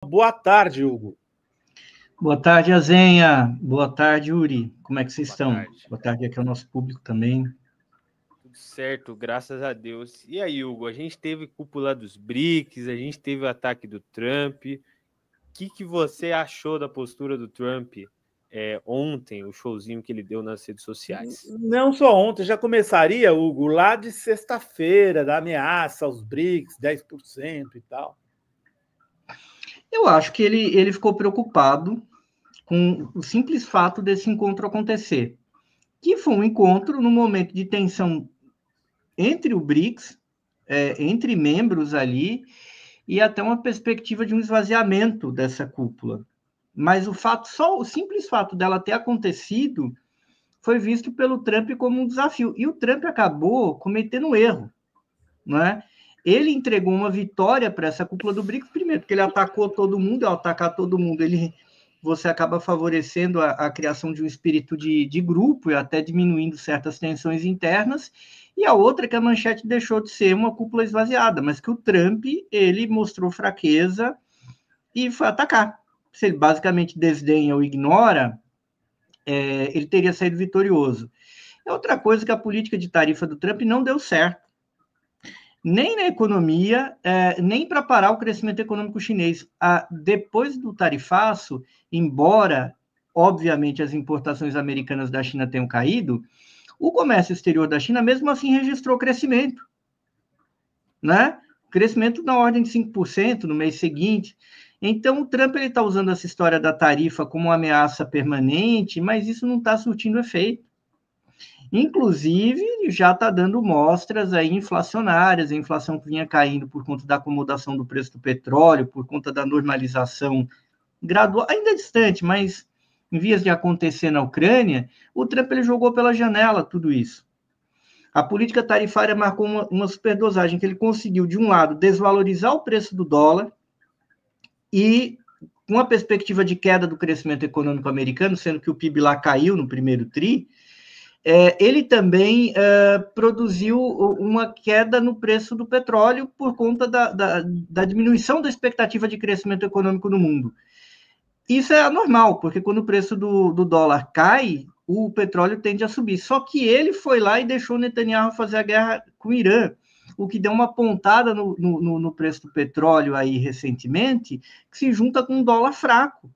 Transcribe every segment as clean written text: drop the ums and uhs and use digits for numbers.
Boa tarde, Hugo. Boa tarde, Azenha. Boa tarde, Uri. Como é que vocês estão? Tarde. Boa tarde aqui ao nosso público também. Tudo certo, graças a Deus. E aí, Hugo, a gente teve cúpula dos BRICS, a gente teve o ataque do Trump. O que você achou da postura do Trump ontem, o showzinho que ele deu nas redes sociais? Não só ontem, já começaria, Hugo, lá de sexta-feira, da ameaça aos BRICS, 10% e tal. Eu acho que ele ficou preocupado com o simples fato desse encontro acontecer, que foi um encontro no momento de tensão entre o BRICS, entre membros ali, e até uma perspectiva de um esvaziamento dessa cúpula. Mas só o simples fato dela ter acontecido foi visto pelo Trump como um desafio. E o Trump acabou cometendo um erro, não é? Ele entregou uma vitória para essa cúpula do BRICS, primeiro, porque ele atacou todo mundo, ao atacar todo mundo, você acaba favorecendo a criação de um espírito de grupo e até diminuindo certas tensões internas, e a outra é que a manchete deixou de ser uma cúpula esvaziada, mas que o Trump, ele mostrou fraqueza e foi atacar. Se ele basicamente desdenha ou ignora, ele teria saído vitorioso. Outra coisa que a política de tarifa do Trump não deu certo. Nem na economia, nem para parar o crescimento econômico chinês. Depois do tarifaço, embora, obviamente, as importações americanas da China tenham caído, o comércio exterior da China, mesmo assim, registrou crescimento. Né? Crescimento na ordem de 5% no mês seguinte. Então, o Trump está usando essa história da tarifa como uma ameaça permanente, mas isso não está surtindo efeito. Inclusive, já está dando mostras aí inflacionárias, a inflação que vinha caindo por conta da acomodação do preço do petróleo, por conta da normalização gradual, ainda distante, mas em vias de acontecer na Ucrânia, o Trump ele jogou pela janela tudo isso. A política tarifária marcou uma superdosagem, que ele conseguiu, de um lado, desvalorizar o preço do dólar e, com a perspectiva de queda do crescimento econômico americano, sendo que o PIB lá caiu no primeiro tri, ele também produziu uma queda no preço do petróleo por conta da diminuição da expectativa de crescimento econômico no mundo. Isso é anormal, porque quando o preço do dólar cai, o petróleo tende a subir. Só que ele foi lá e deixou o Netanyahu fazer a guerra com o Irã, o que deu uma pontada no preço do petróleo aí recentemente, que se junta com um dólar fraco.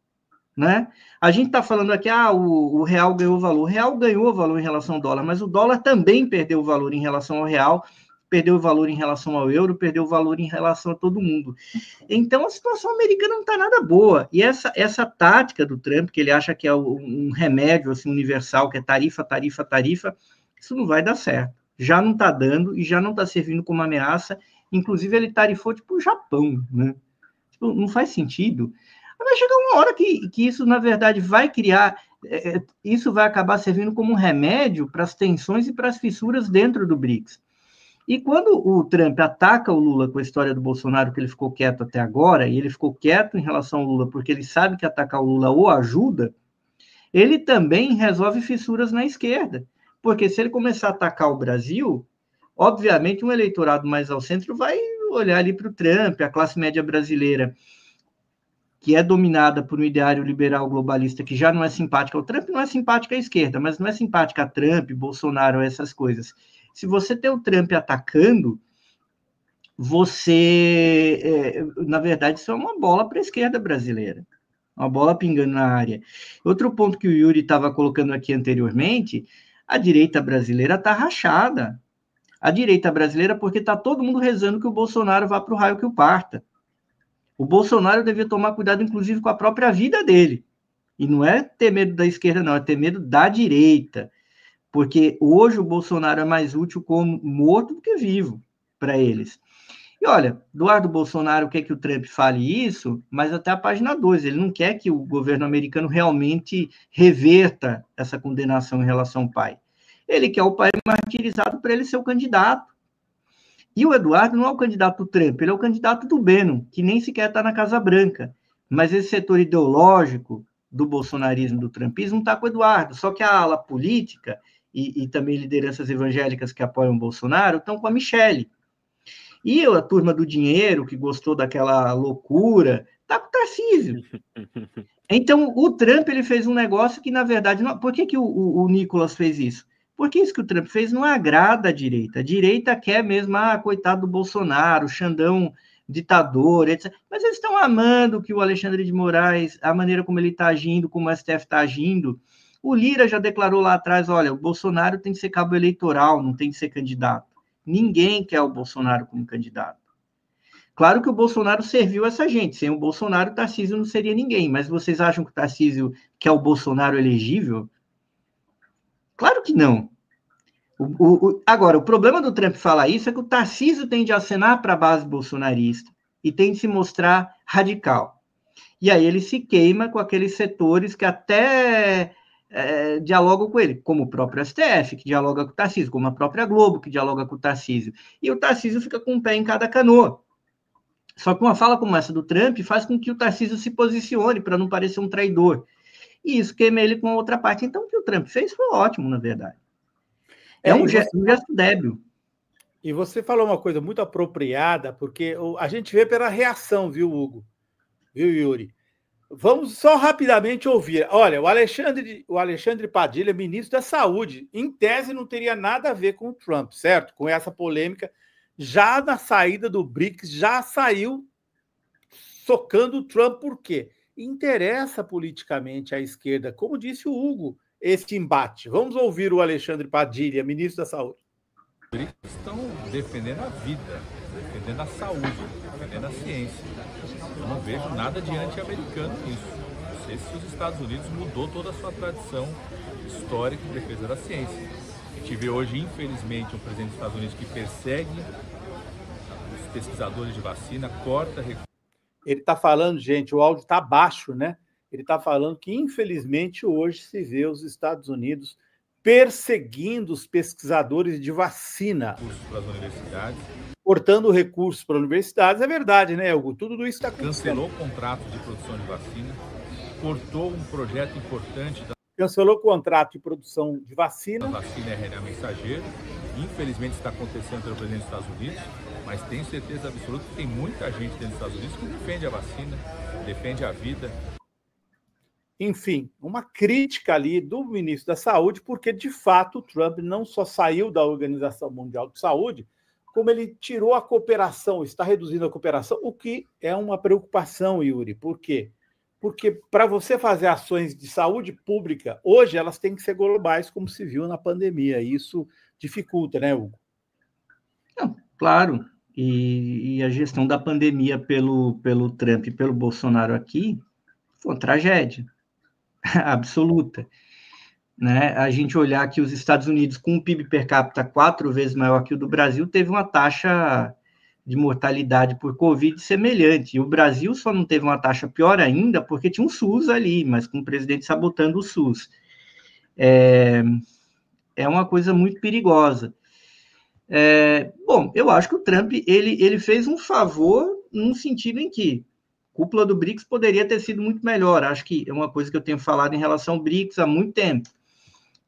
Né? A gente está falando aqui, o real ganhou valor. O real ganhou valor em relação ao dólar, mas o dólar também perdeu valor em relação ao real, perdeu valor em relação ao euro, perdeu valor em relação a todo mundo. Então, a situação americana não está nada boa. E essa tática do Trump, que ele acha que é um remédio assim, universal, que é tarifa, tarifa, tarifa, isso não vai dar certo. Já não está dando e já não está servindo como ameaça. Inclusive, ele tarifou tipo o Japão. Né? Tipo, não faz sentido. Vai chegar uma hora que isso, na verdade, vai criar, isso vai acabar servindo como um remédio para as tensões e para as fissuras dentro do BRICS. E quando o Trump ataca o Lula com a história do Bolsonaro, que ele ficou quieto até agora, e ele ficou quieto em relação ao Lula porque ele sabe que atacar o Lula o ajuda, ele também resolve fissuras na esquerda. Porque se ele começar a atacar o Brasil, obviamente um eleitorado mais ao centro vai olhar ali para o Trump, a classe média brasileira, que é dominada por um ideário liberal globalista que já não é simpática ao Trump, não é simpática à esquerda, mas não é simpática a Trump, Bolsonaro, essas coisas. Se você tem o Trump atacando, na verdade, isso é uma bola para a esquerda brasileira, uma bola pingando na área. Outro ponto que o Yuri estava colocando aqui anteriormente, a direita brasileira está rachada. A direita brasileira, porque está todo mundo rezando que o Bolsonaro vá para o raio que o parta. O Bolsonaro devia tomar cuidado, inclusive, com a própria vida dele. E não é ter medo da esquerda, não, é ter medo da direita. Porque hoje o Bolsonaro é mais útil como morto do que vivo para eles. E olha, Eduardo Bolsonaro quer que o Trump fale isso, mas até a página 2, ele não quer que o governo americano realmente reverta essa condenação em relação ao pai. Ele quer o pai martirizado para ele ser o candidato. E o Eduardo não é o candidato do Trump, ele é o candidato do Bannon, que nem sequer está na Casa Branca. Mas esse setor ideológico do bolsonarismo, do trumpismo, está com o Eduardo. Só que a ala política e também lideranças evangélicas que apoiam o Bolsonaro estão com a Michelle. E a turma do dinheiro, que gostou daquela loucura Está com o Tarcísio. Então, o Trump ele fez um negócio que, na verdade, não... Por que o Nicolas fez isso? Porque isso que o Trump fez não agrada a direita. A direita quer mesmo, coitado do Bolsonaro, Xandão ditador, etc. Mas eles estão amando que o Alexandre de Moraes, a maneira como ele está agindo, como o STF está agindo. O Lira já declarou lá atrás, olha, o Bolsonaro tem que ser cabo eleitoral, não tem que ser candidato. Ninguém quer o Bolsonaro como candidato. Claro que o Bolsonaro serviu essa gente. Sem o Bolsonaro, o Tarcísio não seria ninguém. Mas vocês acham que o Tarcísio quer o Bolsonaro elegível? Claro que não. Agora, o problema do Trump falar isso é que o Tarcísio tem de acenar para a base bolsonarista e tem de se mostrar radical. E aí ele se queima com aqueles setores que até dialogam com ele, como o próprio STF, que dialoga com o Tarcísio, como a própria Globo, que dialoga com o Tarcísio. E o Tarcísio fica com um pé em cada canoa. Só que uma fala como essa do Trump faz com que o Tarcísio se posicione para não parecer um traidor. E isso queima ele com a outra parte. Então, o que o Trump fez foi ótimo, na verdade. É um gesto débil. E você falou uma coisa muito apropriada, porque a gente vê pela reação, viu, Hugo? Viu, Yuri? Vamos só rapidamente ouvir. Olha, o Alexandre Padilha, ministro da Saúde, em tese não teria nada a ver com o Trump, certo? Com essa polêmica. Já na saída do BRICS, já saiu socando o Trump. Por quê? Interessa politicamente à esquerda, como disse o Hugo, esse embate. Vamos ouvir o Alexandre Padilha, ministro da Saúde. Os BRICS estão defendendo a vida, defendendo a saúde, defendendo a ciência. Eu não vejo nada de anti-americano nisso. Não sei se os Estados Unidos mudou toda a sua tradição histórica de defesa da ciência. A gente vê hoje, infelizmente, um presidente dos Estados Unidos que persegue os pesquisadores de vacina, corta recursos. Ele está falando, gente, o áudio está baixo, né? Ele está falando que, infelizmente, hoje se vê os Estados Unidos perseguindo os pesquisadores de vacina. Para as universidades. Cortando recursos para universidades. É verdade, né, Hugo? Tudo isso está acontecendo. Cancelou contratos de produção de vacina, cortou um projeto importante. Cancelou o contrato de produção de vacina. A vacina é RNA mensageiro. Infelizmente está acontecendo pelo presidente dos Estados Unidos, mas tenho certeza absoluta que tem muita gente dentro dos Estados Unidos que defende a vacina, defende a vida. Enfim, uma crítica ali do ministro da Saúde, porque, de fato, o Trump não só saiu da Organização Mundial de Saúde, como ele tirou a cooperação, está reduzindo a cooperação, o que é uma preocupação, Yuri. Por quê? Porque para você fazer ações de saúde pública, hoje elas têm que ser globais, como se viu na pandemia. E isso dificulta, né, Hugo? Não, claro. E a gestão da pandemia pelo Trump e pelo Bolsonaro aqui foi uma tragédia absoluta. Né? A gente olhar que os Estados Unidos, com um PIB per capita 4 vezes maior que o do Brasil, teve uma taxa de mortalidade por Covid semelhante. E o Brasil só não teve uma taxa pior ainda porque tinha um SUS ali, mas com o presidente sabotando o SUS. É uma coisa muito perigosa. Bom, eu acho que o Trump ele fez um favor num sentido em que a cúpula do BRICS poderia ter sido muito melhor. Acho que é uma coisa que eu tenho falado em relação ao BRICS há muito tempo.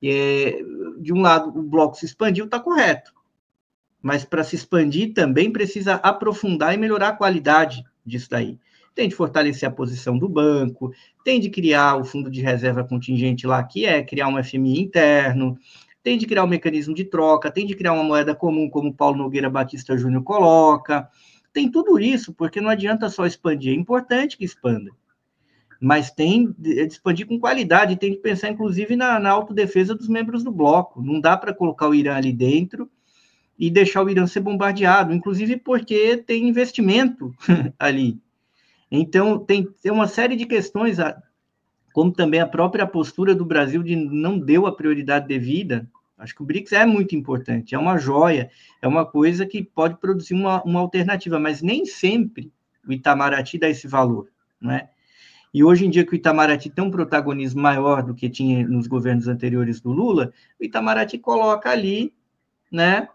De um lado, o bloco se expandiu, está correto. Mas para se expandir também precisa aprofundar e melhorar a qualidade disso daí. Tem de fortalecer a posição do banco, tem de criar o fundo de reserva contingente lá, que é criar um FMI interno, tem de criar um mecanismo de troca, tem de criar uma moeda comum, como o Paulo Nogueira Batista Júnior coloca. Tem tudo isso, porque não adianta só expandir, é importante que expanda. Mas tem de expandir com qualidade, tem de pensar, inclusive, na autodefesa dos membros do bloco. Não dá para colocar o Irã ali dentro e deixar o Irã ser bombardeado, inclusive porque tem investimento ali. Então, tem uma série de questões, como também a própria postura do Brasil de não deu a prioridade devida. Acho que o BRICS é muito importante, é uma joia, é uma coisa que pode produzir uma alternativa, mas nem sempre o Itamaraty dá esse valor, não é? E hoje em dia que o Itamaraty tem um protagonismo maior do que tinha nos governos anteriores do Lula, o Itamaraty coloca ali, né?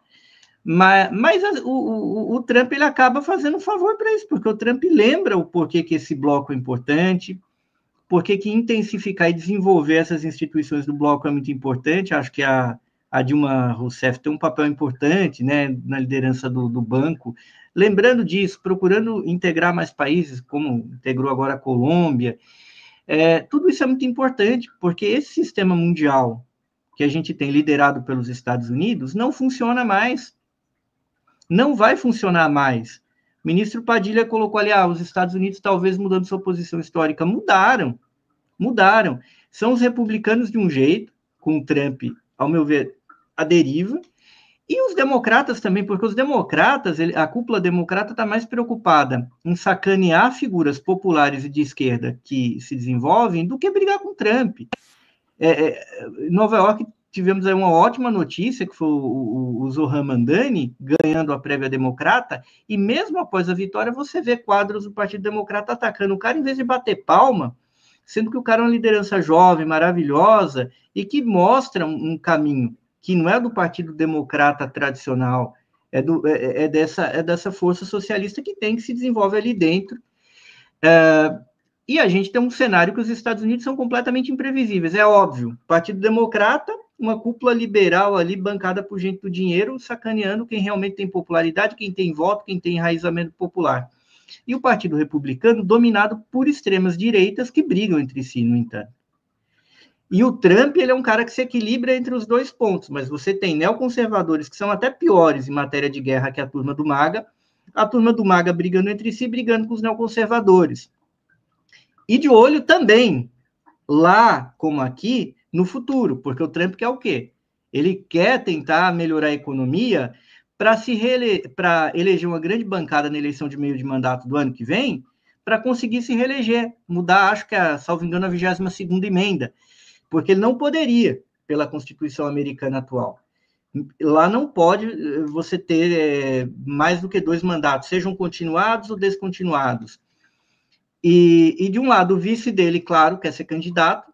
Mas o Trump ele acaba fazendo um favor para isso, porque o Trump lembra o porquê que esse bloco é importante, porquê que intensificar e desenvolver essas instituições do bloco é muito importante. Acho que a a Dilma Rousseff tem um papel importante, né, na liderança do banco, lembrando disso, procurando integrar mais países, como integrou agora a Colômbia. Tudo isso é muito importante, porque esse sistema mundial que a gente tem liderado pelos Estados Unidos não funciona mais. Não vai funcionar mais. O ministro Padilha colocou ali, os Estados Unidos talvez mudando sua posição histórica. Mudaram. São os republicanos de um jeito, com o Trump, ao meu ver, à deriva, e os democratas também, porque os democratas, a cúpula democrata está mais preocupada em sacanear figuras populares e de esquerda que se desenvolvem do que brigar com o Trump. Em Nova York, tivemos aí uma ótima notícia, que foi o Zohran Mamdani ganhando a prévia democrata, e mesmo após a vitória, você vê quadros do Partido Democrata atacando o cara, em vez de bater palma, sendo que o cara é uma liderança jovem, maravilhosa, e que mostra um caminho que não é do Partido Democrata tradicional, é dessa força socialista que se desenvolve ali dentro. E a gente tem um cenário que os Estados Unidos são completamente imprevisíveis, é óbvio. Partido Democrata, uma cúpula liberal ali, bancada por gente do dinheiro, sacaneando quem realmente tem popularidade, quem tem voto, quem tem enraizamento popular. E o Partido Republicano, dominado por extremas direitas que brigam entre si, no entanto. E o Trump, ele é um cara que se equilibra entre os dois pontos, mas você tem neoconservadores que são até piores em matéria de guerra que a turma do MAGA brigando entre si, brigando com os neoconservadores. E de olho também, lá como aqui, no futuro, porque o Trump quer o quê? Ele quer tentar melhorar a economia para eleger uma grande bancada na eleição de meio de mandato do ano que vem, para conseguir se reeleger, mudar, acho que, salvo engano, a 22ª emenda, porque ele não poderia, pela Constituição americana atual. Lá não pode você ter mais do que 2 mandatos, sejam continuados ou descontinuados. E de um lado, o vice dele, claro, quer ser candidato,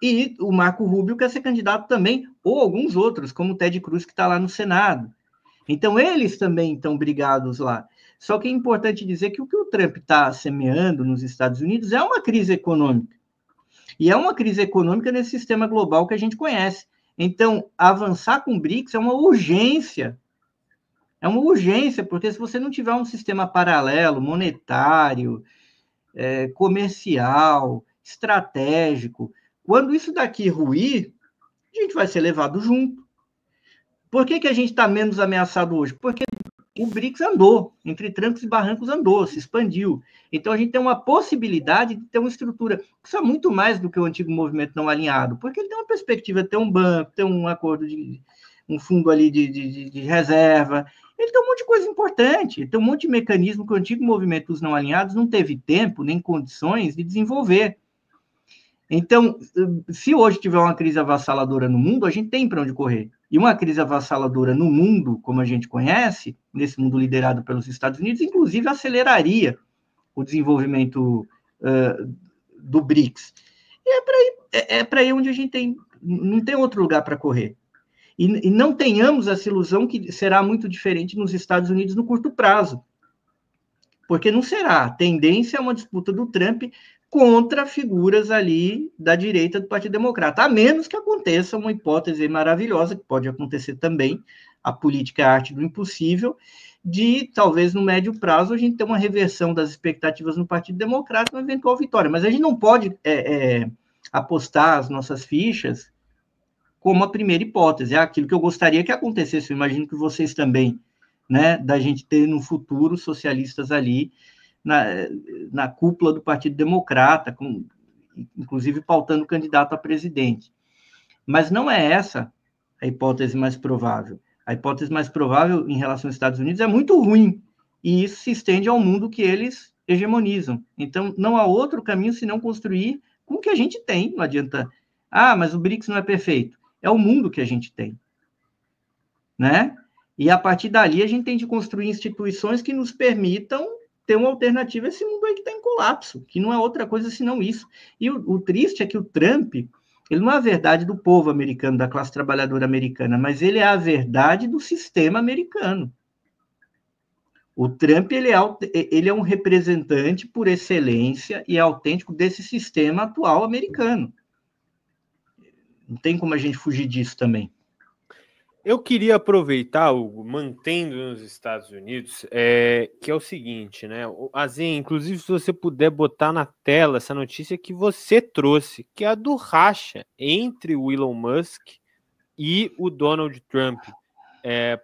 e o Marco Rubio quer ser candidato também, ou alguns outros, como o Ted Cruz, que está lá no Senado. Então, eles também estão brigados lá. Só que é importante dizer que o que o Trump está semeando nos Estados Unidos é uma crise econômica. E é uma crise econômica nesse sistema global que a gente conhece. Então, avançar com o BRICS é uma urgência. É uma urgência, porque se você não tiver um sistema paralelo, monetário, comercial, estratégico, quando isso daqui ruir, a gente vai ser levado junto. Por que a gente está menos ameaçado hoje? Porque o BRICS andou, entre trancos e barrancos andou, se expandiu. Então, a gente tem uma possibilidade de ter uma estrutura. Isso é muito mais do que o antigo movimento não alinhado, porque ele tem uma perspectiva de ter um banco, ter um acordo um fundo ali de reserva. Ele tem um monte de coisa importante, tem um monte de mecanismo que o antigo movimento dos não alinhados não teve tempo nem condições de desenvolver. Então, se hoje tiver uma crise avassaladora no mundo, a gente tem para onde correr. E uma crise avassaladora no mundo, como a gente conhece, nesse mundo liderado pelos Estados Unidos, inclusive aceleraria o desenvolvimento do BRICS. E é para ir onde a gente não tem outro lugar para correr. E não tenhamos essa ilusão que será muito diferente nos Estados Unidos no curto prazo. Porque não será. A tendência é uma disputa do Trump contra figuras ali da direita do Partido Democrata, a menos que aconteça uma hipótese maravilhosa, que pode acontecer também, a política é a arte do impossível, de, talvez, no médio prazo, a gente ter uma reversão das expectativas no Partido Democrata, uma eventual vitória. Mas a gente não pode apostar as nossas fichas como a primeira hipótese. É aquilo que eu gostaria que acontecesse, eu imagino que vocês também, né, da gente ter no futuro socialistas ali, na cúpula do Partido Democrata, inclusive pautando candidato a presidente. Mas não é essa a hipótese mais provável. A hipótese mais provável em relação aos Estados Unidos é muito ruim, e isso se estende ao mundo que eles hegemonizam. Então, não há outro caminho senão construir com o que a gente tem. Não adianta, mas o BRICS não é perfeito. É o mundo que a gente tem, né? E a partir dali a gente tem de construir instituições que nos permitam ter uma alternativa a esse mundo aí que está em colapso, que não é outra coisa senão isso. E o triste é que o Trump, ele não é a verdade do povo americano, da classe trabalhadora americana, mas ele é a verdade do sistema americano. O Trump, ele é um representante por excelência e é autêntico desse sistema atual americano. Não tem como a gente fugir disso também. Eu queria aproveitar, Hugo, mantendo nos Estados Unidos, que é o seguinte, né? Azen, inclusive, se você puder botar na tela essa notícia que você trouxe, que é a do racha entre o Elon Musk e o Donald Trump.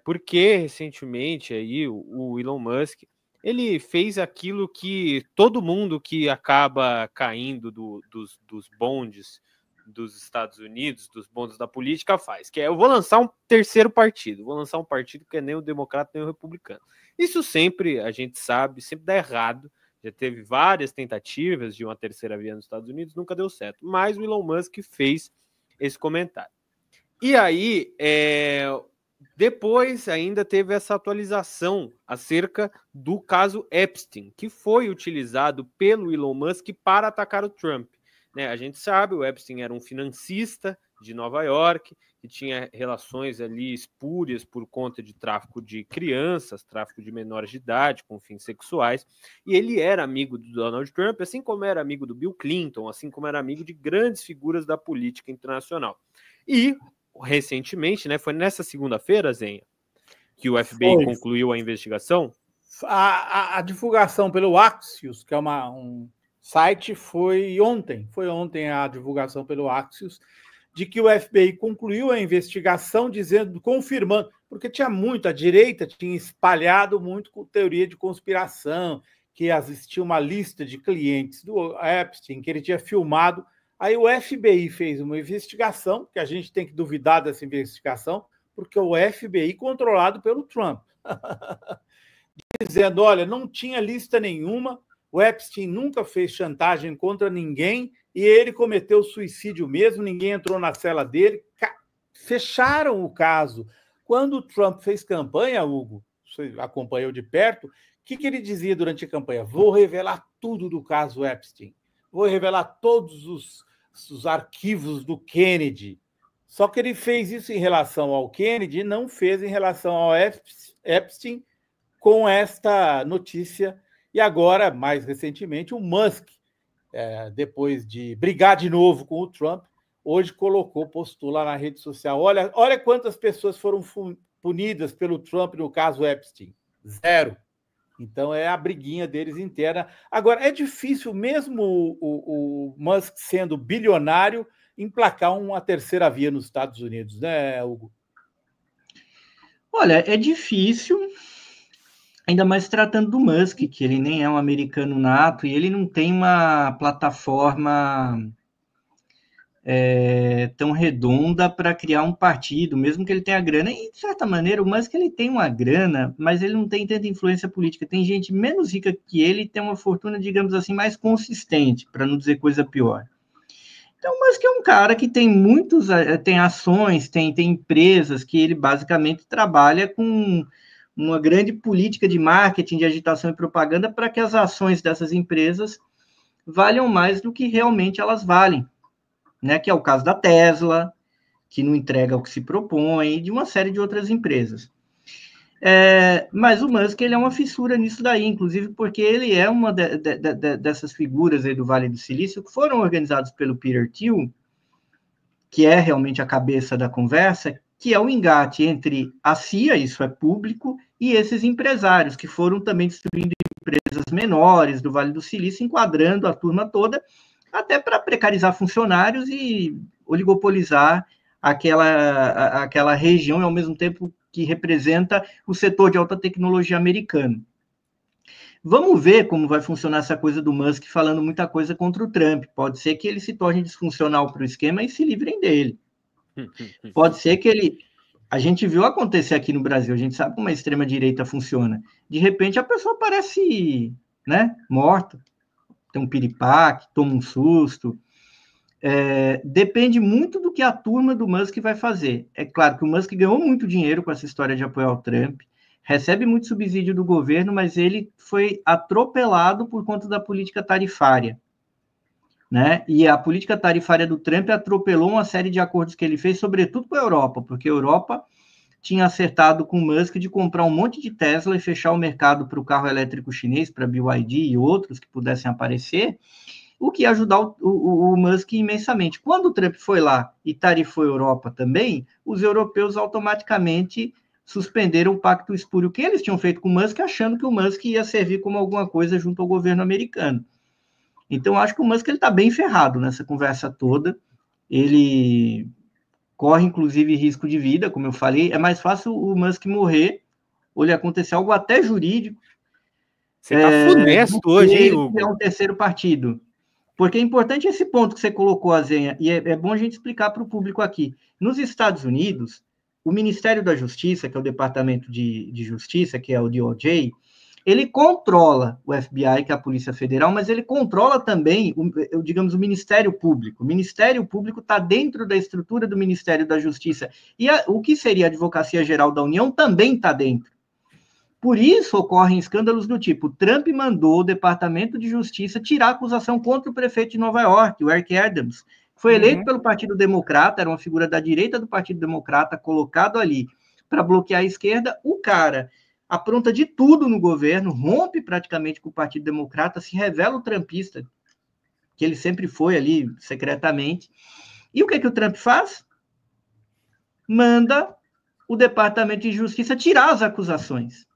Porque recentemente aí o Elon Musk ele fez aquilo que todo mundo que acaba caindo dos bondes dos Estados Unidos, dos bondes da política faz, que é eu vou lançar um terceiro partido, vou lançar um partido que é nem o democrata nem o republicano. Isso sempre, a gente sabe, sempre dá errado. Já teve várias tentativas de uma terceira via nos Estados Unidos, nunca deu certo. Mas o Elon Musk fez esse comentário. E aí, depois ainda teve essa atualização acerca do caso Epstein, que foi utilizado pelo Elon Musk para atacar o Trump. Né, a gente sabe, o Epstein era um financista de Nova York, que tinha relações ali espúrias por conta de tráfico de crianças, tráfico de menores de idade, com fins sexuais, e ele era amigo do Donald Trump, assim como era amigo do Bill Clinton, assim como era amigo de grandes figuras da política internacional. E, recentemente, né, foi nessa segunda-feira, Zenha, que o FBI concluiu a investigação? A divulgação pelo Axios, que é um site, foi ontem a divulgação pelo Axios, de que o FBI concluiu a investigação, confirmando, porque tinha muito, a direita tinha espalhado muito com teoria de conspiração, que existia uma lista de clientes do Epstein, que ele tinha filmado. Aí o FBI fez uma investigação, que a gente tem que duvidar dessa investigação, porque o FBI controlado pelo Trump. Dizendo, olha, não tinha lista nenhuma, o Epstein nunca fez chantagem contra ninguém e ele cometeu suicídio mesmo, ninguém entrou na cela dele. Fecharam o caso. Quando o Trump fez campanha, Hugo, você acompanhou de perto, o que ele dizia durante a campanha? Vou revelar tudo do caso Epstein. Vou revelar todos os arquivos do Kennedy. Só que ele fez isso em relação ao Kennedy e não fez em relação ao Epstein com esta notícia. E agora, mais recentemente, o Musk, depois de brigar de novo com o Trump, hoje postou lá na rede social, olha quantas pessoas foram punidas pelo Trump no caso Epstein. 0. Então, é a briguinha deles interna. Agora, é difícil, mesmo o Musk sendo bilionário, emplacar uma terceira via nos Estados Unidos, né, Hugo? Olha, é difícil, ainda mais tratando do Musk, que ele nem é um americano nato e ele não tem uma plataforma tão redonda para criar um partido, mesmo que ele tenha grana. E, de certa maneira, o Musk ele tem uma grana, mas ele não tem tanta influência política. Tem gente menos rica que ele e tem uma fortuna, digamos assim, mais consistente, para não dizer coisa pior. Então, o Musk é um cara que tem tem ações, tem empresas que ele basicamente trabalha com uma grande política de marketing, de agitação e propaganda para que as ações dessas empresas valham mais do que realmente elas valem, né? Que é o caso da Tesla, que não entrega o que se propõe, e de uma série de outras empresas. Mas o Musk ele é uma fissura nisso daí, inclusive porque ele é uma dessas figuras aí do Vale do Silício que foram organizados pelo Peter Thiel, que é realmente a cabeça da conversa, que é o engate entre a CIA, isso é público, e esses empresários que foram também destruindo empresas menores do Vale do Silício, enquadrando a turma toda, até para precarizar funcionários e oligopolizar aquela região, e ao mesmo tempo que representa o setor de alta tecnologia americano. Vamos ver como vai funcionar essa coisa do Musk falando muita coisa contra o Trump. Pode ser que ele se torne disfuncional para o esquema e se livrem dele. Pode ser que a gente viu acontecer aqui no Brasil, a gente sabe como a extrema-direita funciona. De repente a pessoa parece, né, morta, tem um piripaque, toma um susto. Depende muito do que a turma do Musk vai fazer. É claro que o Musk ganhou muito dinheiro com essa história de apoiar o Trump, recebe muito subsídio do governo, mas ele foi atropelado por conta da política tarifária, né? E a política tarifária do Trump atropelou uma série de acordos que ele fez, sobretudo com a Europa, porque a Europa tinha acertado com o Musk de comprar um monte de Tesla e fechar o mercado para o carro elétrico chinês, para BYD e outros que pudessem aparecer, o que ia ajudar o Musk imensamente. Quando o Trump foi lá e tarifou a Europa também, os europeus automaticamente suspenderam o pacto espúrio que eles tinham feito com o Musk, achando que o Musk ia servir como alguma coisa junto ao governo americano. Então, acho que o Musk está bem ferrado nessa conversa toda. Ele corre, inclusive, risco de vida, como eu falei. É mais fácil o Musk morrer ou lhe acontecer algo até jurídico. Você está funesto hoje, hein, Hugo? É um terceiro partido. Porque é importante esse ponto que você colocou, Azenha, e é bom a gente explicar para o público aqui. Nos Estados Unidos, o Ministério da Justiça, que é o Departamento de Justiça, que é o DOJ, ele controla o FBI, que é a Polícia Federal, mas ele controla também, digamos, o Ministério Público. O Ministério Público está dentro da estrutura do Ministério da Justiça. E o que seria a Advocacia Geral da União também está dentro. Por isso ocorrem escândalos do tipo, Trump mandou o Departamento de Justiça tirar a acusação contra o prefeito de Nova York, o Eric Adams, que foi eleito pelo Partido Democrata, era uma figura da direita do Partido Democrata, colocado ali para bloquear a esquerda. O cara apronta de tudo no governo, rompe praticamente com o Partido Democrata, se revela o trumpista, que ele sempre foi ali secretamente. E o que o Trump faz? Manda o Departamento de Justiça tirar as acusações.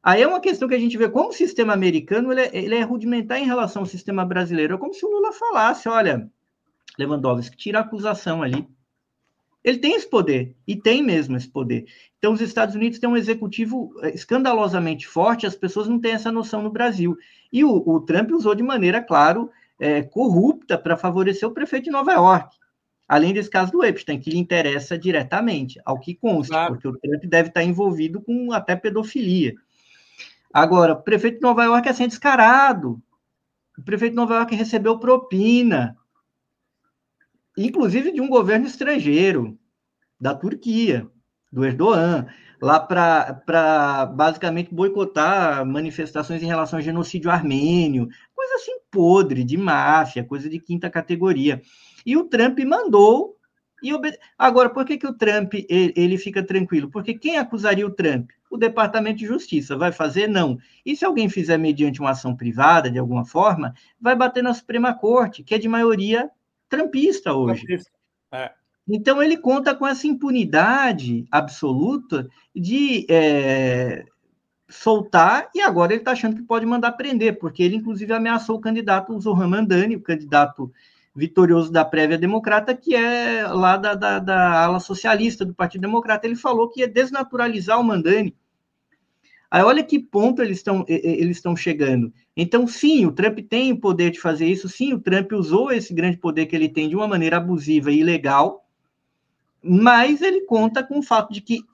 Aí é uma questão que a gente vê como o sistema americano ele é rudimentar em relação ao sistema brasileiro. É como se o Lula falasse, olha, Lewandowski, tira a acusação ali. Ele tem esse poder, e tem mesmo esse poder. Então, os Estados Unidos têm um executivo escandalosamente forte, as pessoas não têm essa noção no Brasil. E o Trump usou de maneira, claro, corrupta para favorecer o prefeito de Nova York. Além desse caso do Epstein, que lhe interessa diretamente, ao que conste, claro, porque o Trump deve estar envolvido com até pedofilia. Agora, o prefeito de Nova York é assim descarado. O prefeito de Nova York recebeu propina, inclusive de um governo estrangeiro, da Turquia, do Erdogan, lá para basicamente boicotar manifestações em relação ao genocídio armênio, coisa assim podre, de máfia, coisa de quinta categoria. E o Trump mandou. Agora, por que o Trump ele fica tranquilo? Porque quem acusaria o Trump? O Departamento de Justiça. Vai fazer? Não. E se alguém fizer mediante uma ação privada, de alguma forma, vai bater na Suprema Corte, que é de maioria trumpista hoje. Então, ele conta com essa impunidade absoluta de soltar, e agora ele está achando que pode mandar prender, porque ele, inclusive, ameaçou o candidato Zohran Mamdani, o candidato vitorioso da Prévia Democrata, que é lá da ala socialista do Partido Democrata. Ele falou que ia desnaturalizar o Mamdani. Aí olha que ponto eles estão chegando. Então, sim, o Trump tem o poder de fazer isso, sim, o Trump usou esse grande poder que ele tem de uma maneira abusiva e ilegal, mas ele conta com o fato de que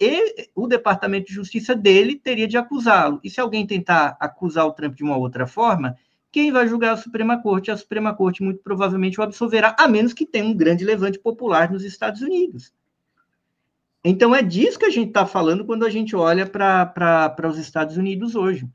o Departamento de Justiça dele teria de acusá-lo. E se alguém tentar acusar o Trump de uma outra forma, quem vai julgar a Suprema Corte? A Suprema Corte muito provavelmente o absolverá, a menos que tenha um grande levante popular nos Estados Unidos. Então, é disso que a gente está falando quando a gente olha para os Estados Unidos hoje.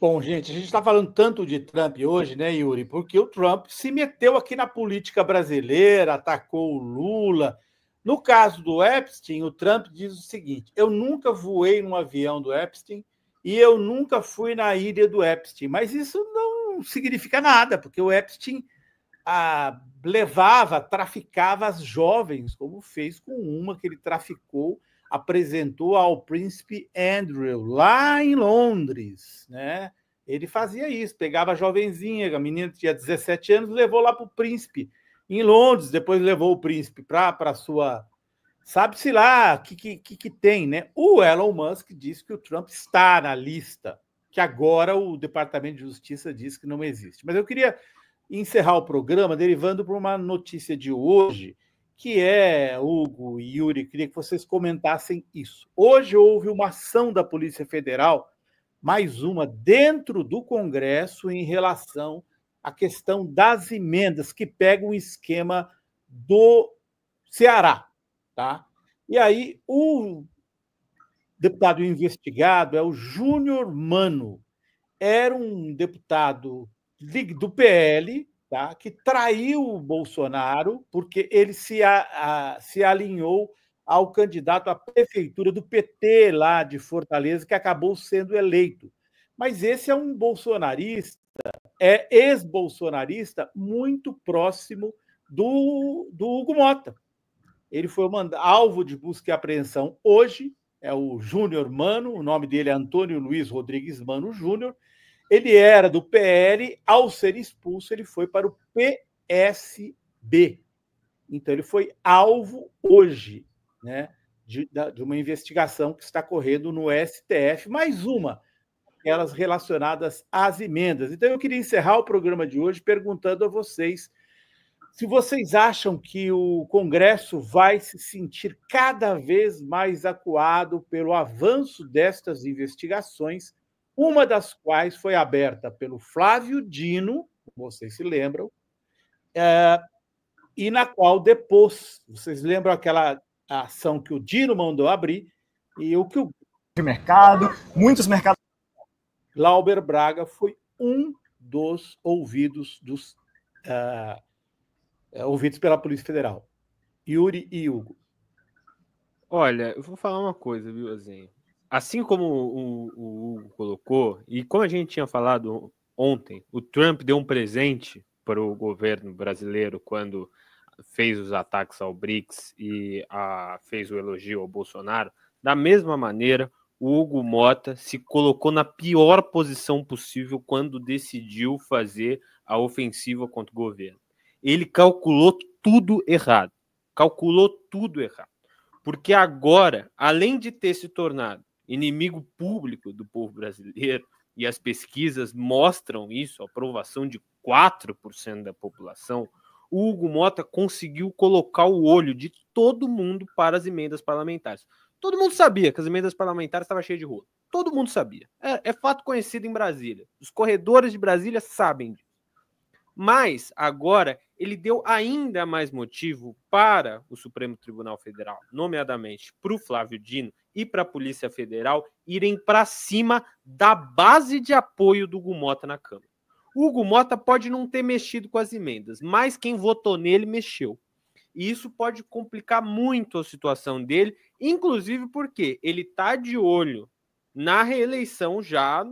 Bom, gente, a gente está falando tanto de Trump hoje, né, Yuri? Porque o Trump se meteu aqui na política brasileira, atacou o Lula. No caso do Epstein, o Trump diz o seguinte: eu nunca voei num avião do Epstein e eu nunca fui na ilha do Epstein. Mas isso não significa nada, porque o Epstein traficava as jovens, como fez com uma que ele traficou, apresentou ao príncipe Andrew, lá em Londres, né? Ele fazia isso, pegava a jovenzinha, a menina tinha 17 anos, levou lá para o príncipe em Londres, depois levou o príncipe para sua... Sabe-se lá o que tem, né? O Elon Musk disse que o Trump está na lista, que agora o Departamento de Justiça diz que não existe. Mas eu queria encerrar o programa derivando para uma notícia de hoje, que é, Hugo e Yuri, queria que vocês comentassem isso. Hoje houve uma ação da Polícia Federal, mais uma, dentro do Congresso, em relação à questão das emendas, que pegam o esquema do Ceará. Tá? E aí, o deputado investigado é o Júnior Mano. Era um deputado do PL, tá? Que traiu o Bolsonaro porque ele se alinhou ao candidato à prefeitura do PT lá de Fortaleza, que acabou sendo eleito. Mas esse é um bolsonarista é ex-bolsonarista muito próximo do Hugo Mota. Ele foi alvo de busca e apreensão hoje, é o Júnior Mano, o nome dele é Antônio Luiz Rodrigues Mano Júnior. Ele era do PL, ao ser expulso, ele foi para o PSB. Então, ele foi alvo hoje, né, de uma investigação que está correndo no STF, mais uma, aquelas relacionadas às emendas. Então, eu queria encerrar o programa de hoje perguntando a vocês se vocês acham que o Congresso vai se sentir cada vez mais acuado pelo avanço destas investigações, uma das quais foi aberta pelo Flávio Dino, vocês se lembram, e na qual depôs, vocês lembram aquela ação que o Dino mandou abrir, e o que o muitos mercados. Glauber Braga foi um dos ouvidos ouvidos pela Polícia Federal. Yuri e Hugo. Olha, eu vou falar uma coisa, viu, Azenha? Assim como o Hugo colocou, e como a gente tinha falado ontem, o Trump deu um presente para o governo brasileiro quando fez os ataques ao BRICS e fez o elogio ao Bolsonaro. Da mesma maneira, o Hugo Mota se colocou na pior posição possível quando decidiu fazer a ofensiva contra o governo. Ele calculou tudo errado. Porque agora, além de ter se tornado inimigo público do povo brasileiro, e as pesquisas mostram isso, a aprovação de 4% da população, o Hugo Mota conseguiu colocar o olho de todo mundo para as emendas parlamentares. Todo mundo sabia que as emendas parlamentares estavam cheias de rolo. Todo mundo sabia. É fato conhecido em Brasília. Os corredores de Brasília sabem disso. Mas, agora, ele deu ainda mais motivo para o Supremo Tribunal Federal, nomeadamente para o Flávio Dino e para a Polícia Federal, irem para cima da base de apoio do Hugo Mota na Câmara. O Hugo Mota pode não ter mexido com as emendas, mas quem votou nele mexeu. E isso pode complicar muito a situação dele, inclusive porque ele está de olho na reeleição já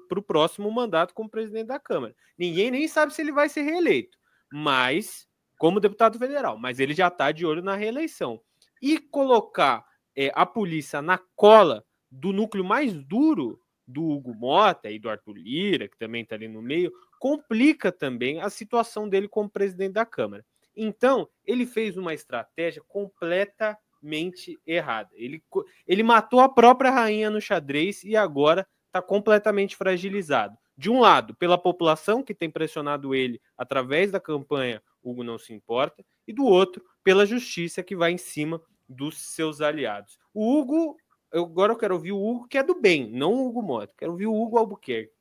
para o próximo mandato como presidente da Câmara. Ninguém nem sabe se ele vai ser reeleito, mas como deputado federal, mas ele já está de olho na reeleição. E colocar a polícia na cola do núcleo mais duro do Hugo Mota e do Arthur Lira, que também está ali no meio, complica também a situação dele como presidente da Câmara. Então, ele fez uma estratégia completamente errada. Ele matou a própria rainha no xadrez e agora está completamente fragilizado. De um lado, pela população que tem pressionado ele através da campanha Hugo Não Se Importa, e do outro, pela justiça que vai em cima dos seus aliados. O Hugo, agora eu quero ouvir o Hugo que é do bem, não o Hugo Mota. Quero ouvir o Hugo Albuquerque.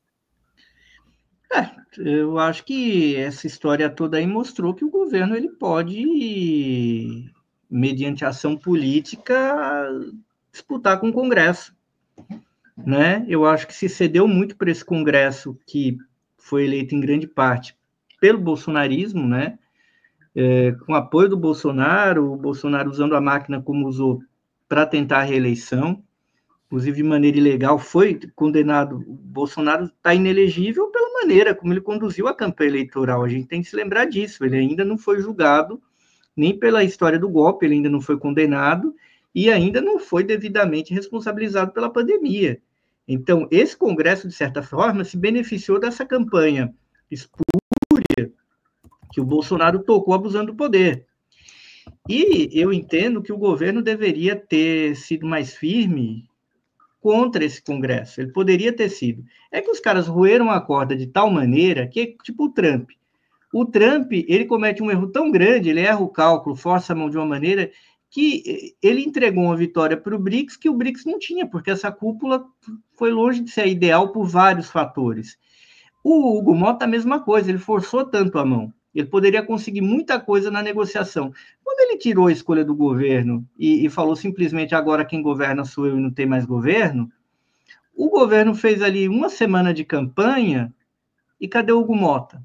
Eu acho que essa história toda aí mostrou que o governo ele pode, mediante ação política, disputar com o Congresso, né? Eu acho que se cedeu muito para esse Congresso que foi eleito em grande parte pelo bolsonarismo, né? Com apoio do Bolsonaro, o Bolsonaro usando a máquina como usou para tentar a reeleição, inclusive de maneira ilegal, foi condenado. O Bolsonaro está inelegível pela maneira como ele conduziu a campanha eleitoral. A gente tem que se lembrar disso. Ele ainda não foi julgado nem pela história do golpe, ele ainda não foi condenado e ainda não foi devidamente responsabilizado pela pandemia. Então, esse Congresso, de certa forma, se beneficiou dessa campanha espúria que o Bolsonaro tocou abusando do poder. E eu entendo que o governo deveria ter sido mais firme contra esse Congresso. Ele poderia ter sido. É que os caras roeram a corda de tal maneira que, tipo o Trump. O Trump, ele comete um erro tão grande, ele erra o cálculo, força a mão de uma maneira que ele entregou uma vitória para o BRICS que o BRICS não tinha, porque essa cúpula foi longe de ser ideal por vários fatores. O Hugo Mota, a mesma coisa, ele forçou tanto a mão. Ele poderia conseguir muita coisa na negociação. Quando ele tirou a escolha do governo e falou simplesmente agora quem governa sou eu e não tem mais governo, o governo fez ali uma semana de campanha e cadê o Hugo Mota?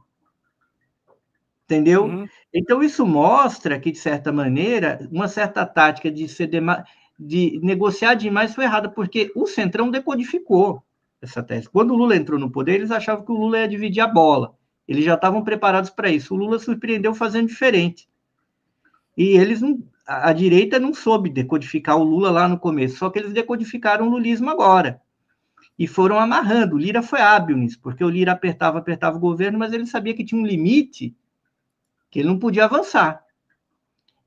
Entendeu? Uhum. Então, isso mostra que, de certa maneira, uma certa tática de negociar demais foi errada, porque o Centrão decodificou essa tese. Quando o Lula entrou no poder, eles achavam que o Lula ia dividir a bola. Eles já estavam preparados para isso. O Lula surpreendeu fazendo diferente. E eles não, a direita não soube decodificar o Lula lá no começo, só que eles decodificaram o lulismo agora. E foram amarrando. O Lira foi hábil nisso, porque o Lira apertava o governo, mas ele sabia que tinha um limite que ele não podia avançar.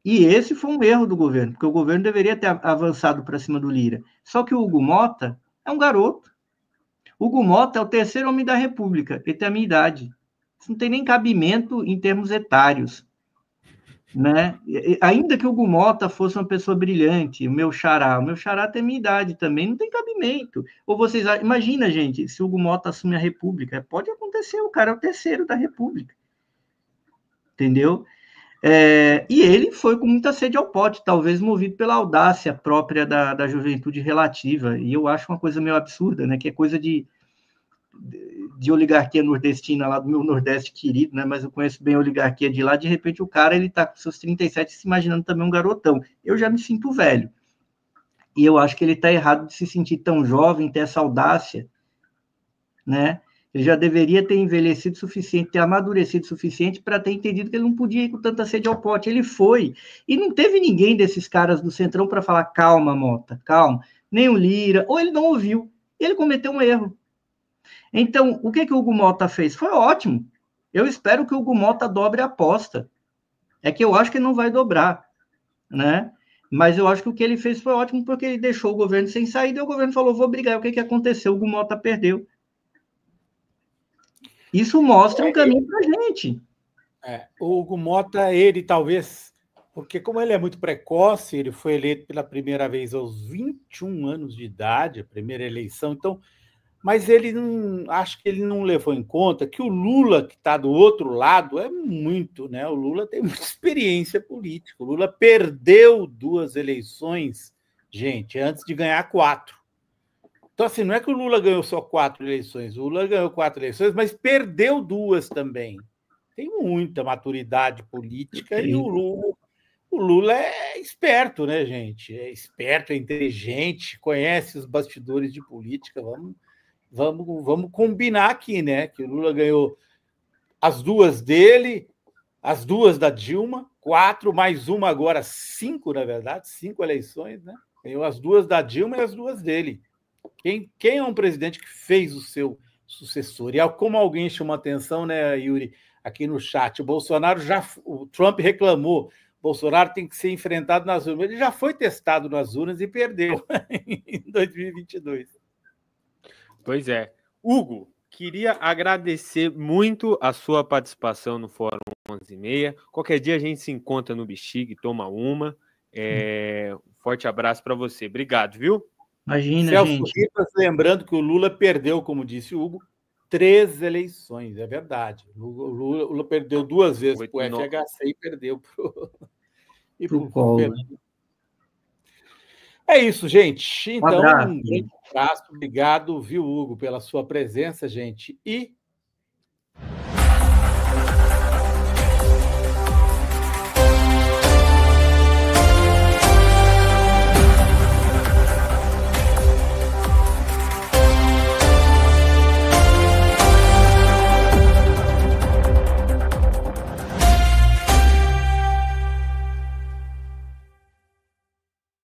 E esse foi um erro do governo, porque o governo deveria ter avançado para cima do Lira. Só que o Hugo Mota é um garoto. O Hugo Mota é o terceiro homem da República, ele tem a minha idade. Isso não tem nem cabimento em termos etários. Né? Ainda que o Hugo Mota fosse uma pessoa brilhante, o meu xará tem minha idade também, não tem cabimento. Ou vocês, imagina, gente, se o Hugo Mota assume a República, pode acontecer, o cara é o terceiro da República. Entendeu? E ele foi com muita sede ao pote, talvez movido pela audácia própria da juventude relativa, e eu acho uma coisa meio absurda, né? Que é coisa de oligarquia nordestina lá do meu Nordeste querido, né? Mas eu conheço bem a oligarquia de lá, de repente o cara, ele tá com seus 37 se imaginando também um garotão. Eu já me sinto velho. E eu acho que ele tá errado de se sentir tão jovem, ter essa audácia, né? Ele já deveria ter envelhecido o suficiente, ter amadurecido o suficiente para ter entendido que ele não podia ir com tanta sede ao pote. Ele foi. E não teve ninguém desses caras do Centrão para falar, calma, Mota, calma. Nem o Lira, ou ele não ouviu. Ele cometeu um erro. Então, o que o Hugo Mota fez? Foi ótimo. Eu espero que o Hugo Mota dobre a aposta. É que eu acho que ele não vai dobrar, né? Mas eu acho que o que ele fez foi ótimo, porque ele deixou o governo sem saída, e o governo falou, vou brigar. O que aconteceu? O Hugo Mota perdeu. Isso mostra um caminho para a gente. O Hugo Mota, ele talvez... Porque como ele é muito precoce, ele foi eleito pela primeira vez aos 21 anos de idade, a primeira eleição, então... Mas ele não, acho que ele não levou em conta que o Lula, que está do outro lado, é muito, né? O Lula tem muita experiência política. O Lula perdeu 2 eleições, gente, antes de ganhar 4. Então, assim, não é que o Lula ganhou só 4 eleições, o Lula ganhou 4 eleições, mas perdeu 2 também. Tem muita maturidade política e o Lula é esperto, né, gente? É esperto, é inteligente, conhece os bastidores de política. Vamos combinar aqui, né? Que o Lula ganhou as 2 dele, as 2 da Dilma, 4 mais uma agora, 5, na verdade, 5 eleições, né? Ganhou as 2 da Dilma e as 2 dele. Quem é um presidente que fez o seu sucessor? E como alguém chamou a atenção, né, Yuri, aqui no chat, o Trump reclamou, Bolsonaro tem que ser enfrentado nas urnas. Ele já foi testado nas urnas e perdeu em 2022. Pois é. Hugo, queria agradecer muito a sua participação no Fórum 11h30. Qualquer dia a gente se encontra no Bexiga e toma uma. Um forte abraço para você. Obrigado, viu? Imagina, Celso gente. Rivas, lembrando que o Lula perdeu, como disse o Hugo, 3 eleições, é verdade. O Lula perdeu 2 vezes para o FHC e perdeu para o Collor. É isso, gente. Então, Um abraço. um grande abraço. Obrigado, viu, Hugo, pela sua presença, gente. E